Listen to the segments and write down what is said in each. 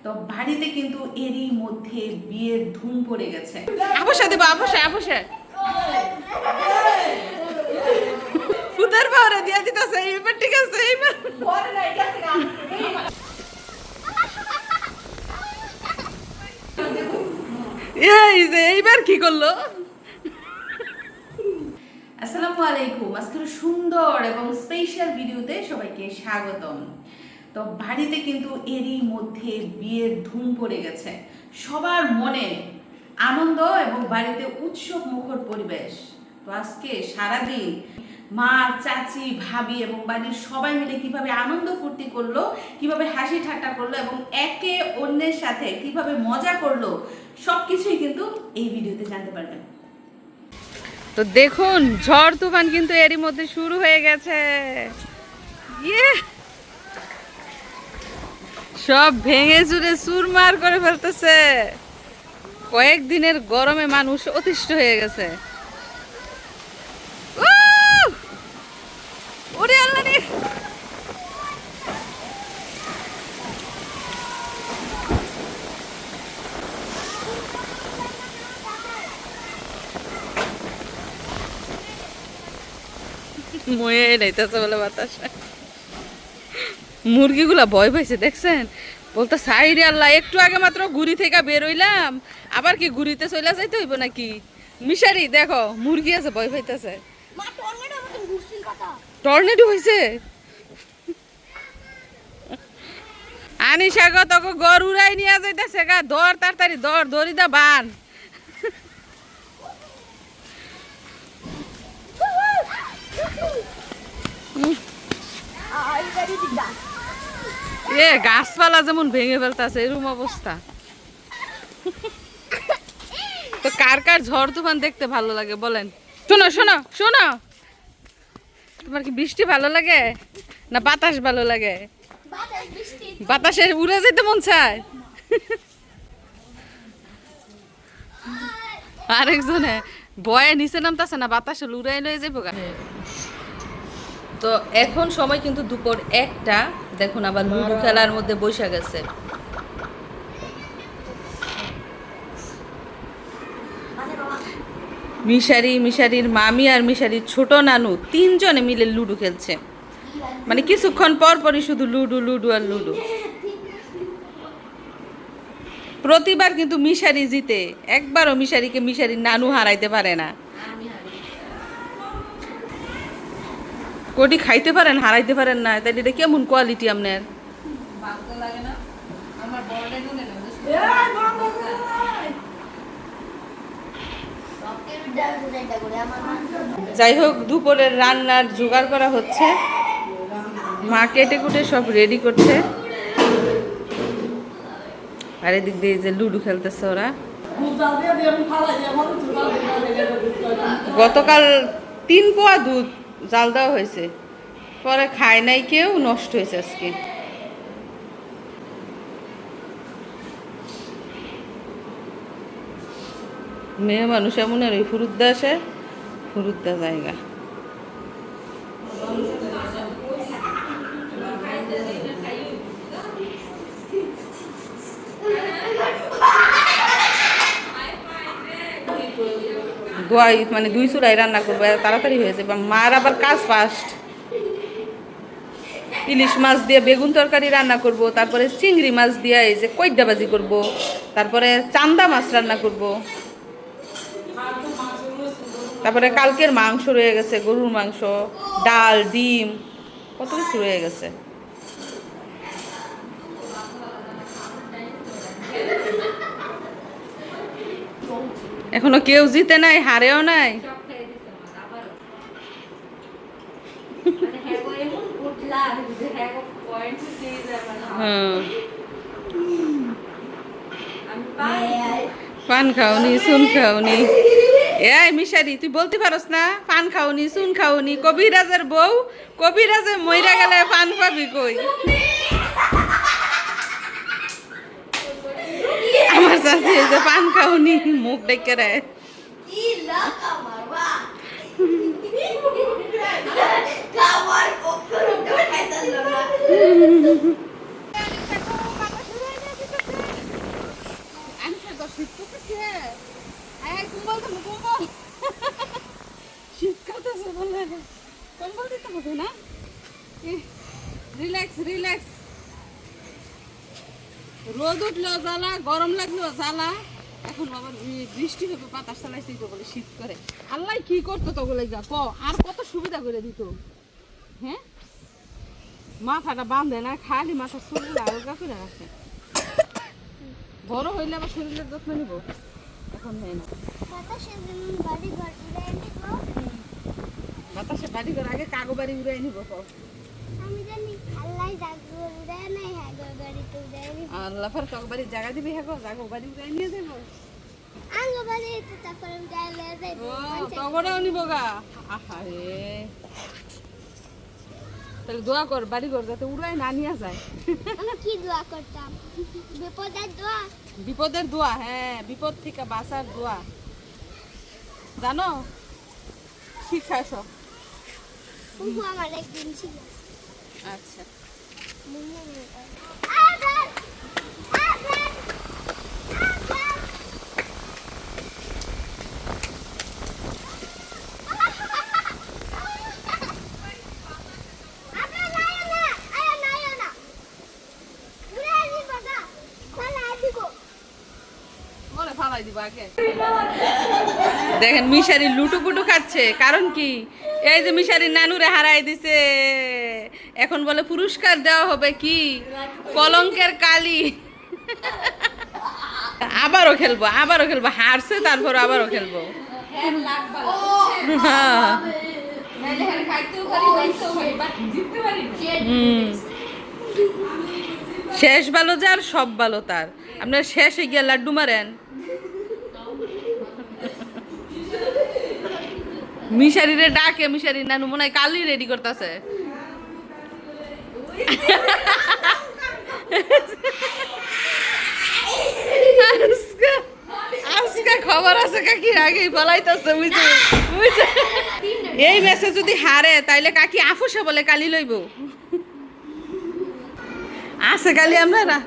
তো বাড়িতে কিন্তু এরই মধ্যে বিয়ের ধুম পড়ে গেছে। আপসা দেব আপসা আপসা ফুটার পাওয়ারে দিয়া দিতেছে এইবার ঠিক আছে এইবার এই যে এইবার কি করলো। আসসালামু আলাইকুম, আজকের সুন্দর এবং স্পেশাল ভিডিওতে সবাইকে স্বাগতম। তো বাড়িতে কিন্তু এরই মধ্যে বিয়ের ধুম পড়ে গেছে, সবার মনে আনন্দ এবং বাড়িতে উৎসব মুখর পরিবেশ। তো আজকে সারাদিন মা, চাচি, ভাবি এবং বাড়ির সবাই মিলে কিভাবে আনন্দ ফুর্তি করলো, কিভাবে হাসি ঠাট্টা করলো এবং একে অন্যের সাথে কিভাবে মজা করলো, সবকিছুই কিন্তু এই ভিডিওতে জানতে পারবেন। তো দেখুন ঝড় তুফান কিন্তু এরই মধ্যে শুরু হয়ে গেছে। ইয়ে সব ভেঙে চুরে চুরমার করে ফেলতেছে। কয়েকদিনের গরমে মানুষ অতিষ্ঠ হয়ে গেছে। ওরে আল্লাহ রে! ময়ে নাইতেছে বলে বাতাসে। মুরগিগুলা ভয় পাইছে দেখছেন, বলতে সাইরে আল্লাহ একটু আগে মাত্র ঘুরি থেকে বের হইলাম, আবার কি ঘুরিতে চলে যাইতে হইব নাকি। মিশারি দেখো মুরগি আছে ভয় পাইতেছে। টর্নেডো হয়েছে। আনিশা গো তোকে গড় উড়াই নিয়ে যাইতেছে গা, দর তাড়াতাড়ি দর দড়িদা বান। এ গাছপালা যেমন ভেঙে ফেলতেছে এরকম অবস্থা। তো কার কার ঝড় তুফান দেখতে ভালো লাগে বলেন। শোনো শোনো শোনো, তোমার কি বৃষ্টি ভালো লাগে না বাতাস ভালো লাগে? বাতাসে উড়ে যেতে মন চায়। আরেকজনে বয়ে নিচে নামতেছে না, বাতাসে উড়াই লয়ে যাবো। তো এখন সময় কিন্তু দুপুর 1টা। দেখুন আবার লুডো খেলার মধ্যে বসে গেছে। মিশারির মামি আর মিশারির ছোট নানু 3 জনে মিলে লুডো খেলছে। মানে কিছুক্ষণ পর পরই শুধু লুডো লুডো আর লুডো। প্রতিবার কিন্তু মিশারি জিতে, একবারও মিশারির নানু হারাইতে পারে না। কোটি খাইতে পারেন হারাইতে পারেন না, তাই এটা কেমন কোয়ালিটি আপনার? যাই হোক দুপুরের রান্নার জোগাড় করা হচ্ছে, মা কেটে কুটে সব রেডি করছে। আর এদিক দিয়ে যে লুডো খেলতেছে ওরা। গতকাল 3 পোয়া দুধ জাল দেওয়া হয়েছে, পরে খায় নাই কেউ, নষ্ট হয়েছে আজকে। মেয়ে মানুষ এমন আর ওই ফুরুদ্দা আসে, ফুরুদ্দা জায়গা। মানে 2 চুলাই রান্না করবো, তাড়াতাড়ি হয়ে যাবে। মার আবার কাজ ফাস্ট। ইলিশ মাছ দিয়ে বেগুন তরকারি রান্না করব, তারপরে চিংড়ি মাছ দিয়ে এই যে কইডা ভাজি করব, তারপরে চান্দা মাছ রান্না করব, তারপরে কালকের মাংস রয়ে গেছে, গরুর মাংস, ডাল, ডিম, কত কিছু রয়ে গেছে। এখনো কেউ জিতে নাই, হারেও নাই। পান খাওনি, চুন খাওনি। এই মিশারি তুই বলতে পারস না পান খাওনি, চুন খাওনি? কবিরাজের বউ, কবিরাজে মইরা গেলে পান পাবি কই? আমার চাষি যে পান খাওনি, মুখ ডেকে রে। কম্বল তো কম্বল শীতকাল তো বলে কম্বল দিতে হবে না রিল্যাক্স রিল্যাক্স রোদ উঠলো জ্বালা গরম লাগলো জ্বালা এখন আবার বৃষ্টি হবে বাতাস চালাইছে তো বলে শীত করে আল্লাহ কি করতো তো বলে ক আর কত সুবিধা করে দিত হ্যাঁ মাথাটা বাঁধে না খালি মাথা চুলগুলো আলগা করে রাখে বড় হইলে আবার শরীরের যত্ন নিব এখন নেই না বাতাসে বাড়ি ঘর আগে কাগো বাড়ি উড়াই নিব আল্লাহ ফের কাগো বাড়ির জায়গা দিবি হ্যাঁ কাগো বাড়ি উড়াই নিয়ে যাবো তগরাও নিব গা আহারে তাহলে দোয়া কর বাড়ি ঘর যাতে উড়াই না নিয়ে যায় কি দোয়া করতাম বিপদের দোয়া হ্যাঁ বিপদ থেকে বাঁচার দোয়া জানো শিক্ষা সব আমার একদিন ছিল আচ্ছা দেখেন মিশারি লুটুপুটু খাচ্ছে কারণ কি এই যে মিশারি নানুরে হারাই দিছে এখন বলে পুরস্কার দেওয়া হবে কি কলঙ্কের কালি আবারও খেলবো হারছে তারপর আবারও খেলবো শেষ ভালো যার সব ভালো তার আপনার শেষে গিয়ে লাড্ডু মারেন মিশারিরে ডাকে মিশারি নানু মনে হয় কালি রেডি করতেছে আজকে খবর আছে কাকি আগেই বলাইতেছে বুঝছে এই ম্যাচে যদি হারে তাইলে কাকি আফুসে বলে কালি লইব আছে কালি আমরা না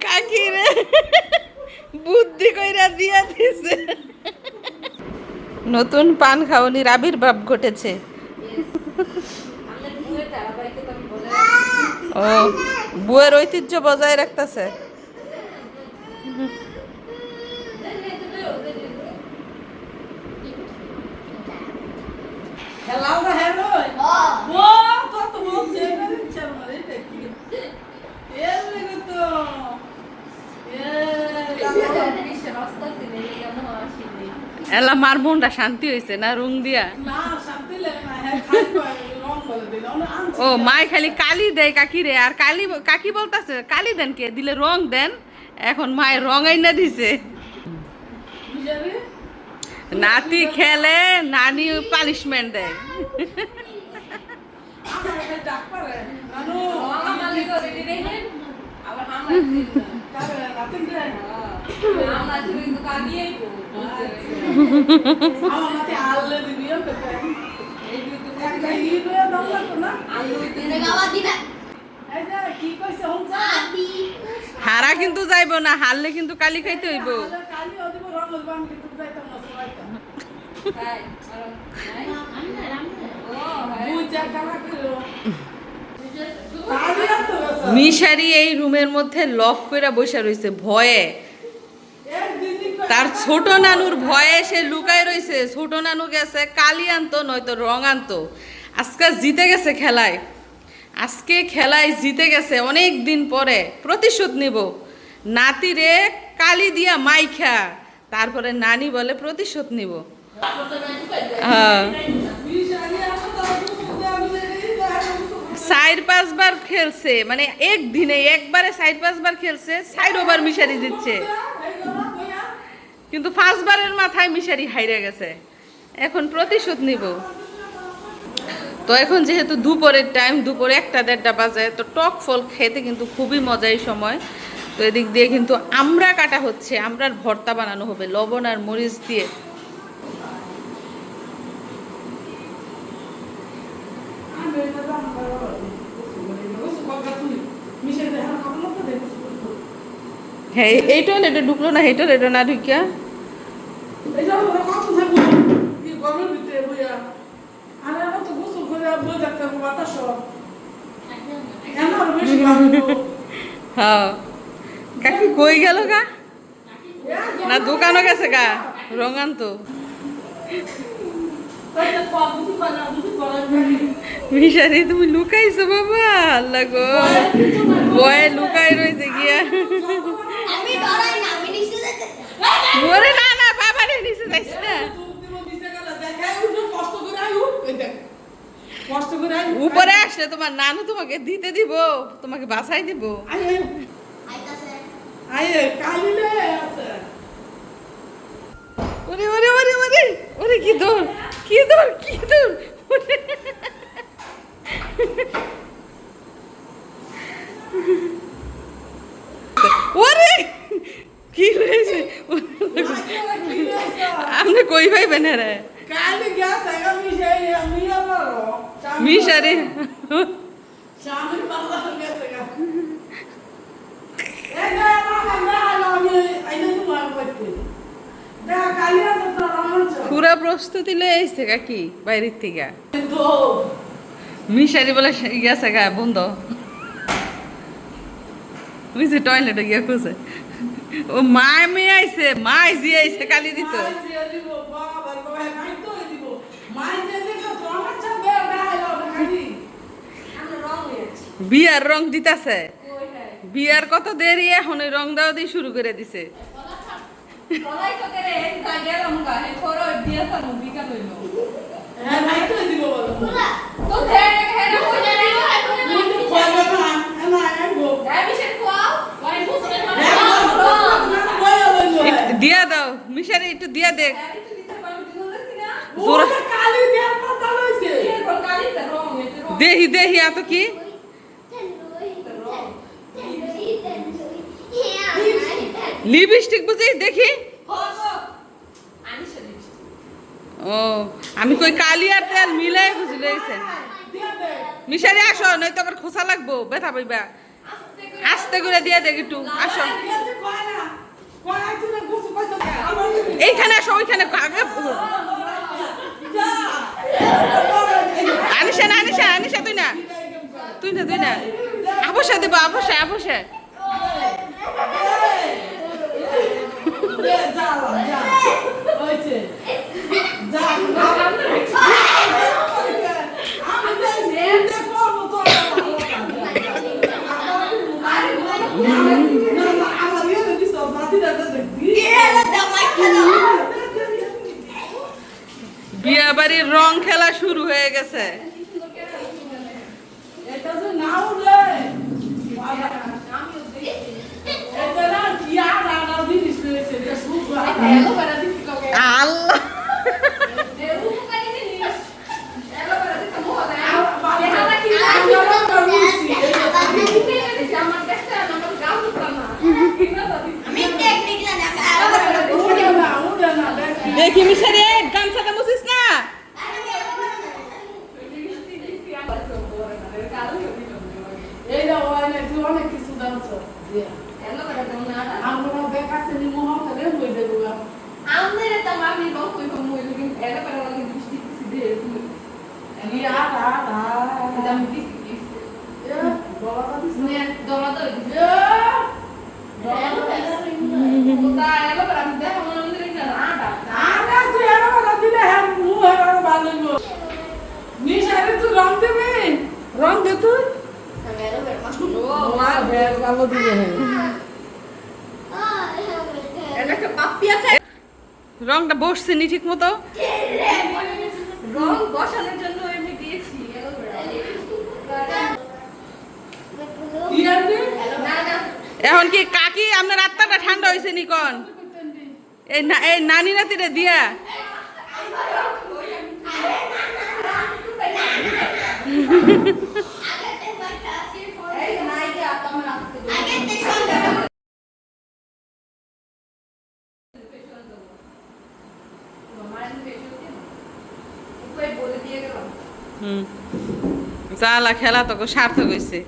কাকি রে বুদ্ধি কইরা দিয়া দিছে নতুন পান খাওয়ানির আবির্ভাব ঘটেছে ও বুয়ের ঐতিহ্য বজায় রাখতেছে এলা মার মনটা শান্তি হয়েছে না রং দিয়া ও মাই খালি কালি দেয় কাকি রে আর কাকি বলতাছে কালি দেন কে দিলে রং দেন এখন মায়ের রং আইনা দিছে নাতি খেলে নানি পানিশমেন্ট দেয় হারা কিন্তু যাইব না হারলে কিন্তু কালি খাইতে হইব মিশারি এই রুমের মধ্যে লক করে বসে রয়েছে ভয়ে তার ছোট নানুর ভয়ে সে লুকায় রয়েছে ছোট নানু গেছে কালি আনতো নয়তো রং আনতো আজকে জিতে গেছে খেলায় জিতে গেছে অনেক দিন পরে প্রতিশোধ নিব নাতিরে কালি দিয়া মাইখা তারপরে নানি বলে প্রতিশোধ নিব হ্যাঁ 4-5 বার খেলছে মানে একদিনে একবারে 4-5 বার খেলছে 4 ওভার মিশারি জিতছে কিন্তু 5 বারের মাথায় মিশারি হাইরে গেছে এখন প্রতিশোধ নিব। তো এখন যেহেতু দুপুরের টাইম, দুপুরে 1-1:30 বাজে, তো টক ফল খেতে কিন্তু খুবই মজা এই সময়। তো এদিক দিয়ে কিন্তু আমরা কাটা হচ্ছে, আমরার ভর্তা বানানো হবে লবণ আর মরিচ দিয়ে। হ্যাঁ, এই টয়লেটে ঢুকলো না, এই টয়লেটে না ঢুকিয়া হ্যাঁ। কাকি কই গেল গা? না দোকানও গেছে গা রঙান তো। মিশারি তুমি লুকাইছো বাবা, আল্লাহ গো, বয়ে লুকাই রয়েছে গিয়া। আমি ডরাই না, আমি নিচে যেতে ওরে না না বাবা রে, নিচে যাইস না। উপরে আসলে তোমার নানু তোমাকে দিতে দিব, তোমাকে বাসাই দিব। আইতাছে। ওরে ওরে ওরে ওরে ওরে, কি দৌড়, কি দৌড়, কি দৌড়। ওরে কি হয়েছে? আপনি কই পাইবেন রে মিশারি? পুরা প্রস্তুতি লয়ে আইছে কাকি বাইরের থেকে। মিশারি বলে গেছে গা বন্ধ, বুঝছে টয়লেটে গিয়া খুঁজে। ও মা মেয়ে আইছে, মা জি আইছে কালি দিত। বিয়ার রং দিতাছে, বিয়ার কত দেরি, এখন ওই রং দেওয়া দিয়ে শুরু করে দিছে। দিয়া দাও মিশারি, একটু দিয়া দেখ। দেহি দেহি এত কি লিপস্টিক বুঝি দেখি। ও আমি কই কালি আর তেল মিলাই বুঝি লইছে। মিশারি আসো, নয়তো আবার খোসা লাগবো, ব্যথা পাইবা। আস্তে করে দিয়া দেখ একটু, আসো এইখানে, আসো ওইখানে আগে। আনিসা না, আনিসা, আনিসা তুই না, তুই না, তুই না, আবসা দেবো, আবসা, আবসা। বিয়া বাড়ির রং খেলা শুরু হয়ে গেছে। আল্লাহ দেখি মিশারে গামছাটা মুছিস না। রং দে তুই, রংটা বসছে নি ঠিক মতো। রং বসানোর জন্য এমনি দিয়েছি। এখন কি কাকি আপনার আত্মাটা ঠান্ডা হয়েছে নি কন? এই নানি নাতিরে দিয়া আগেতে মারটা আছে এই নাইকে আপনার রাখতে দিন। আগেতে সুন্দর উপরে বলে দিয়ে গেলাম। জালা খেলা তো সার্থক হয়েছে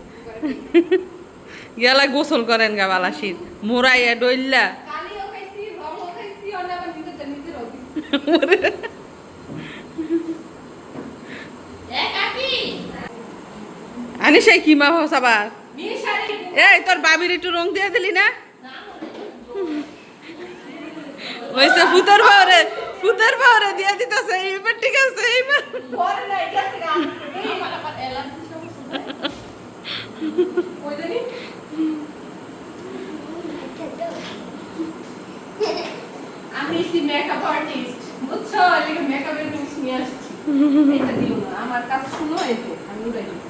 গেলা গোসল করেন গা বালাসির মোরাইয়া ডইল্লা কালিও খাইছি, রঙও খাইছি, আর আবার নিজের অফিস। কাকি আনি সেই কি মা হস আবার মিশারি এই তোর বাবির একটু রং দিয়ে দিলি না ওইসে ফুতার পাওয়ারে দিয়ে দিতেছে এইবার ঠিক আছে এইবার পরে না এটা থেকে এই আমার অ্যালার্জি সমস্যা ওই জানি আমি সি মেকআপ আর্টিস্ট বুঝছো এদিকে মেকআপের জিনিস নিয়ে আসছি এটা দিও না আমার কাজ শুনো এই যে আমি উড়াই দিই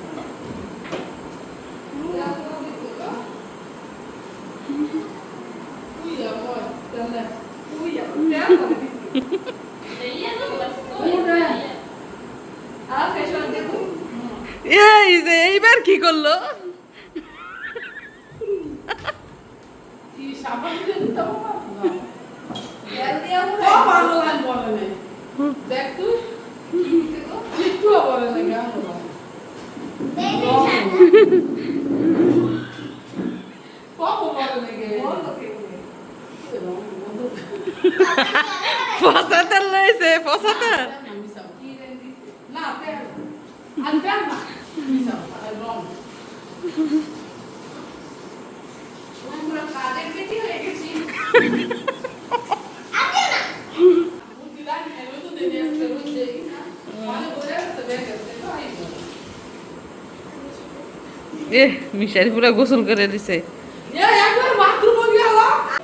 এই যে এইবার কি করলো দেখ তুই একটু বলে না গান পাপা বলে নাকি পঁচাত্তর লইছে 75 না আনবেন না আমরা কাদের বেটি হয়ে গেছি মিশারি পুরো গোসল করে দিছে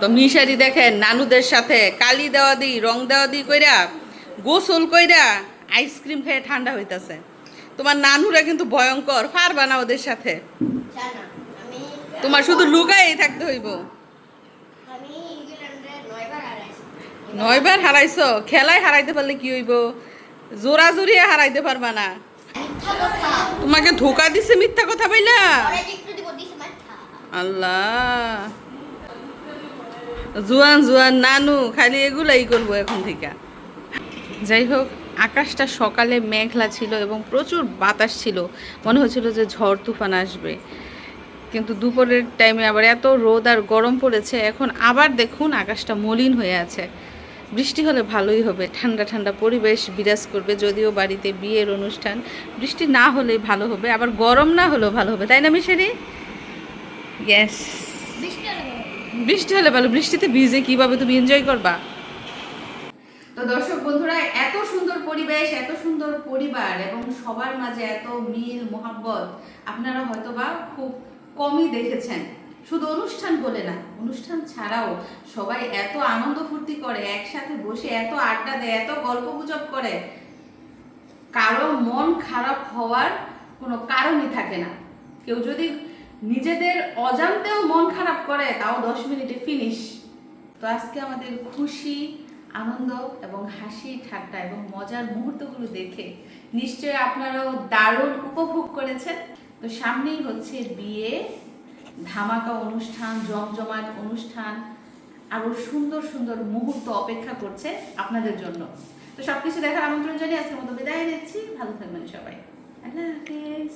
তো মিশারি দেখেন নানুদের সাথে কালি দেওয়া দি রং দেওয়া দি কইরা গোসল কইরা আইসক্রিম খেয়ে ঠান্ডা হইতাছে তোমার নানুরা কিন্তু ভয়ঙ্কর পারবা না ওদের সাথে জানা আমি তোমার শুধু লুকাই থাকতে হইব আমি ইংল্যান্ডে 9বার হারাইছি 9বার হারাইছো খেলায় হারাইতে পারলে কি হইব জোরা জোরিয়া হারাইতে পারবা না মিথ্যা কথা তোমাকে ধোকা দিছে মিথ্যা কথা বইলা পরে একটু দিব দিছে মাথা আল্লাহ জুয়ান জুয়ান নানু খালি এগুলাই করবো এখন থেকে যাই হোক আকাশটা সকালে মেঘলা ছিল এবং প্রচুর বাতাস ছিল মনে হচ্ছিল যে ঝড় তুফান আসবে কিন্তু দুপুরের টাইমে আবার এত রোদ আর গরম পড়েছে এখন আবার দেখুন আকাশটা মলিন হয়ে আছে বৃষ্টি হলে ভালোই হবে ঠান্ডা ঠান্ডা পরিবেশ বিরাজ করবে যদিও বাড়িতে বিয়ের অনুষ্ঠান বৃষ্টি না হলেই ভালো হবে আবার গরম না হলেও ভালো হবে তাই না মিশারি ইয়েস বৃষ্টি হলে ভালো বৃষ্টিতে ভিজে কিভাবে তুমি এনজয় করবা তো দর্শক বন্ধুরা এত সুন্দর পরিবেশ এত সুন্দর পরিবার এবং সবার মাঝে এত মিল মোহাব্বত আপনারা হয়তোবা খুব কমই দেখেছেন শুধু অনুষ্ঠান বলে না অনুষ্ঠান ছাড়াও সবাই এত আনন্দ ফুর্তি করে একসাথে বসে এত আড্ডা দেয় এত গল্পগুজব করে কারো মন খারাপ হওয়ার কোনো কারণই থাকে না কেউ যদি নিজেদের অজান্তেও মন খারাপ করে তাও 10 মিনিটে ফিনিশ তো আজকে আমাদের খুশি আনন্দ এবং হাসি ঠাট্টা এবং মজার মুহূর্তগুলো দেখে নিশ্চয়ই আপনারাও দারুণ উপভোগ করেছেন তো সামনেই হচ্ছে বিয়ে ধামাকা অনুষ্ঠান জমজমাট অনুষ্ঠান আরো সুন্দর সুন্দর মুহূর্ত অপেক্ষা করছে আপনাদের জন্য তো সবকিছু দেখার আমন্ত্রণ জানিয়ে আজকের মতো বিদায় নিচ্ছি ভালো থাকবেন সবাই আল্লাহ হাফেজ